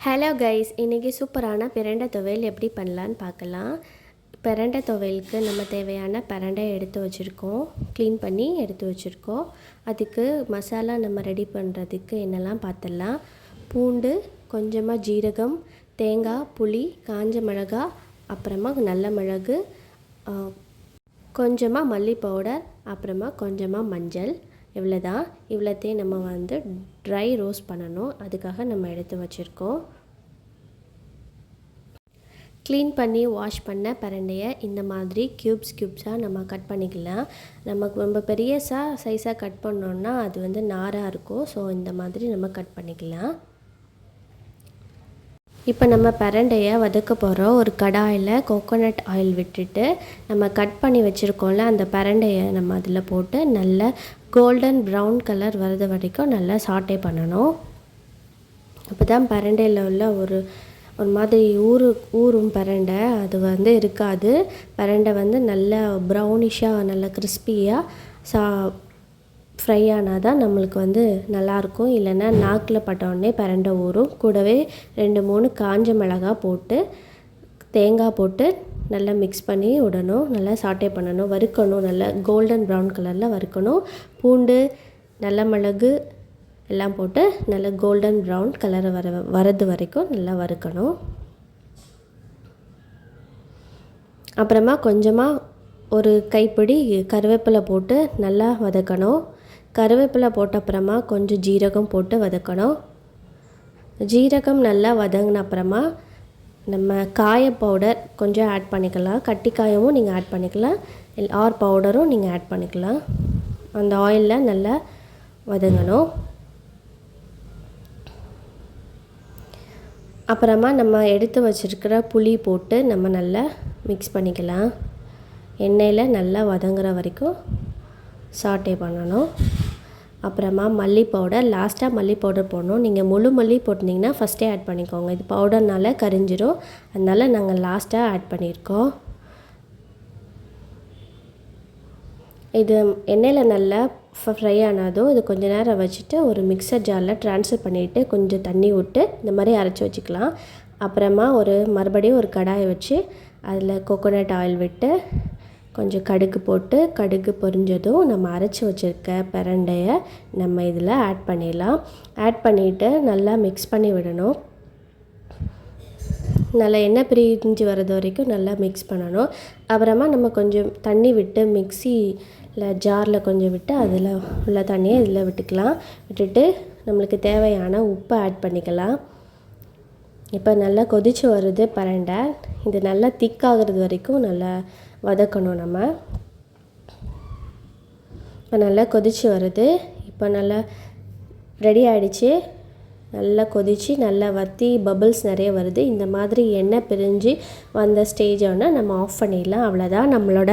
Hello guys, இன்றைக்கி சூப்பரான பிரண்டை துவையல் எப்படி பண்ணலான்னு பார்க்கலாம். பிரண்டை துவையலுக்கு நம்ம தேவையான பிரண்டையை எடுத்து வச்சுருக்கோம், க்ளீன் பண்ணி எடுத்து வச்சுருக்கோம். அதுக்கு மசாலா நம்ம ரெடி பண்ணுறதுக்கு என்னெல்லாம் பார்த்துடலாம். பூண்டு, கொஞ்சமாக ஜீரகம், தேங்காய், புளி, காஞ்ச மிளகாய், அப்புறமா நல்ல மிளகு, கொஞ்சமாக மல்லி பவுடர், அப்புறமா கொஞ்சமாக மஞ்சள். இவ்வளோதான். இவ்வளோத்தையும் நம்ம ட்ரை ரோஸ்ட் பண்ணணும். அதுக்காக நம்ம எடுத்து வச்சுருக்கோம். க்ளீன் பண்ணி வாஷ் பண்ண பிரண்டையை இந்த மாதிரி க்யூப்ஸாக நம்ம கட் பண்ணிக்கலாம். நமக்கு ரொம்ப பெரிய சைஸாக கட் பண்ணோன்னா அது நாராக இருக்கும். ஸோ இந்த மாதிரி நம்ம கட் பண்ணிக்கலாம். இப்போ நம்ம பிரண்டையை வதக்க போகிறோம். ஒரு கடாயில் கோகோனட் ஆயில் விட்டுட்டு நம்ம கட் பண்ணி வச்சுருக்கோம்ல அந்த பிரண்டையை நம்ம அதில் போட்டு நல்லா கோல்டன் ப்ரௌன் கலர் வர்றது வரைக்கும் நல்லா சாட்டே பண்ணணும். அப்போ தான் பிரண்டையில் உள்ள ஒரு மாதிரி ஊறும் பிரண்டை அது இருக்காது. பிரண்டை நல்லா ப்ரௌனிஷாக நல்லா கிறிஸ்பியாக ஃப்ரை ஆனால் தான் நம்மளுக்கு நல்லாயிருக்கும். இல்லைன்னா நாக்கில் பட்டவுடனே பிரண்டை ஊறும். கூடவே 2-3 காஞ்ச மிளகாய் போட்டு தேங்காய் போட்டு நல்லா மிக்ஸ் பண்ணி விடணும். நல்லா சாட்டே பண்ணணும், வறுக்கணும். நல்லா கோல்டன் ப்ரௌன் கலரில் வறுக்கணும். பூண்டு, நல்ல மிளகு எல்லாம் போட்டு நல்லா கோல்டன் ப்ரௌன் கலரை வரது வரைக்கும் நல்லா வறுக்கணும். அப்புறமா கொஞ்சமாக ஒரு கைப்பிடி கருவேப்பிலை போட்டு நல்லா வதக்கணும். கருவேப்பிலை போட்ட அப்புறமா கொஞ்சம் ஜீரகம் போட்டு வதக்கணும். ஜீரகம் நல்லா வதங்கின அப்புறமா நம்ம காய பவுடர் கொஞ்சம் ஆட் பண்ணிக்கலாம். கட்டி காயமும் நீங்கள் ஆட் பண்ணிக்கலாம், ஆர் பவுடரும் நீங்கள் ஆட் பண்ணிக்கலாம். அந்த ஆயிலில் நல்லா வதங்கணும். அப்புறமா நம்ம எடுத்து வச்சுருக்கிற புளி போட்டு நம்ம நல்லா மிக்ஸ் பண்ணிக்கலாம். எண்ணெயில் நல்லா வதங்குற வரைக்கும் சாட்டே பண்ணணும். அப்புறமா மல்லி பவுடர், லாஸ்ட்டாக மல்லி பவுடர் போடணும். நீங்கள் முழு மல்லி போட்டிருந்தீங்கன்னா ஃபஸ்ட்டே ஆட் பண்ணிக்கோங்க. இது பவுடர்னால கரிஞ்சிரும், அதனால் நாங்கள் லாஸ்ட்டாக ஆட் பண்ணியிருக்கோம். இது எண்ணெயில் நல்லா ஃப்ரை ஆனதும் இது கொஞ்சம் நேரம் வச்சுட்டு ஒரு மிக்சர் ஜாரில் ட்ரான்ஸ்ஃபர் பண்ணிவிட்டு கொஞ்சம் தண்ணி விட்டு இந்த மாதிரி அரைச்சி வச்சுக்கலாம். அப்புறமா மறுபடியும் ஒரு கடாயை வச்சு அதில் கோகோனட் ஆயில் விட்டு கொஞ்சம் கடுகு போட்டு கடுகு பொரிஞ்சதும் நம்ம அரைச்சி வச்சுருக்க பிரண்டையை நம்ம இதில் ஆட் பண்ணிடலாம். ஆட் பண்ணிவிட்டு நல்லா மிக்ஸ் பண்ணி விடணும். நல்லா எண்ணெய் பிரிஞ்சு வர்றது வரைக்கும் நல்லா மிக்ஸ் பண்ணணும். அப்புறமா நம்ம கொஞ்சம் தண்ணி விட்டு மிக்ஸியில் ஜாரில் கொஞ்சம் விட்டு அதில் உள்ள தண்ணியை இதில் விட்டுக்கலாம். விட்டுட்டு நம்மளுக்கு தேவையான உப்பை ஆட் பண்ணிக்கலாம். இப்போ நல்லா கொதித்து வருது பிரண்டை. இது நல்லா திக்காகிறது வரைக்கும் நல்லா வதக்கணும் நம்ம. இப்போ நல்லா கொதித்து வருது. இப்போ நல்லா ரெடி ஆகிடுச்சு. நல்லா கொதித்து நல்லா வற்றி பபிள்ஸ் நிறைய வருது. இந்த மாதிரி எண்ணெய் பிரிஞ்சு வந்த ஸ்டேஜோன்னா நம்ம ஆஃப் பண்ணிடலாம். அவ்வளோதான், நம்மளோட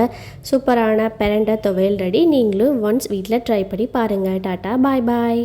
சூப்பரான பிரண்டை துவையல் ரெடி. நீங்களும் ஒன்ஸ் வீட்டில் ட்ரை பண்ணி பாருங்கள். டாட்டா, பாய் பாய்.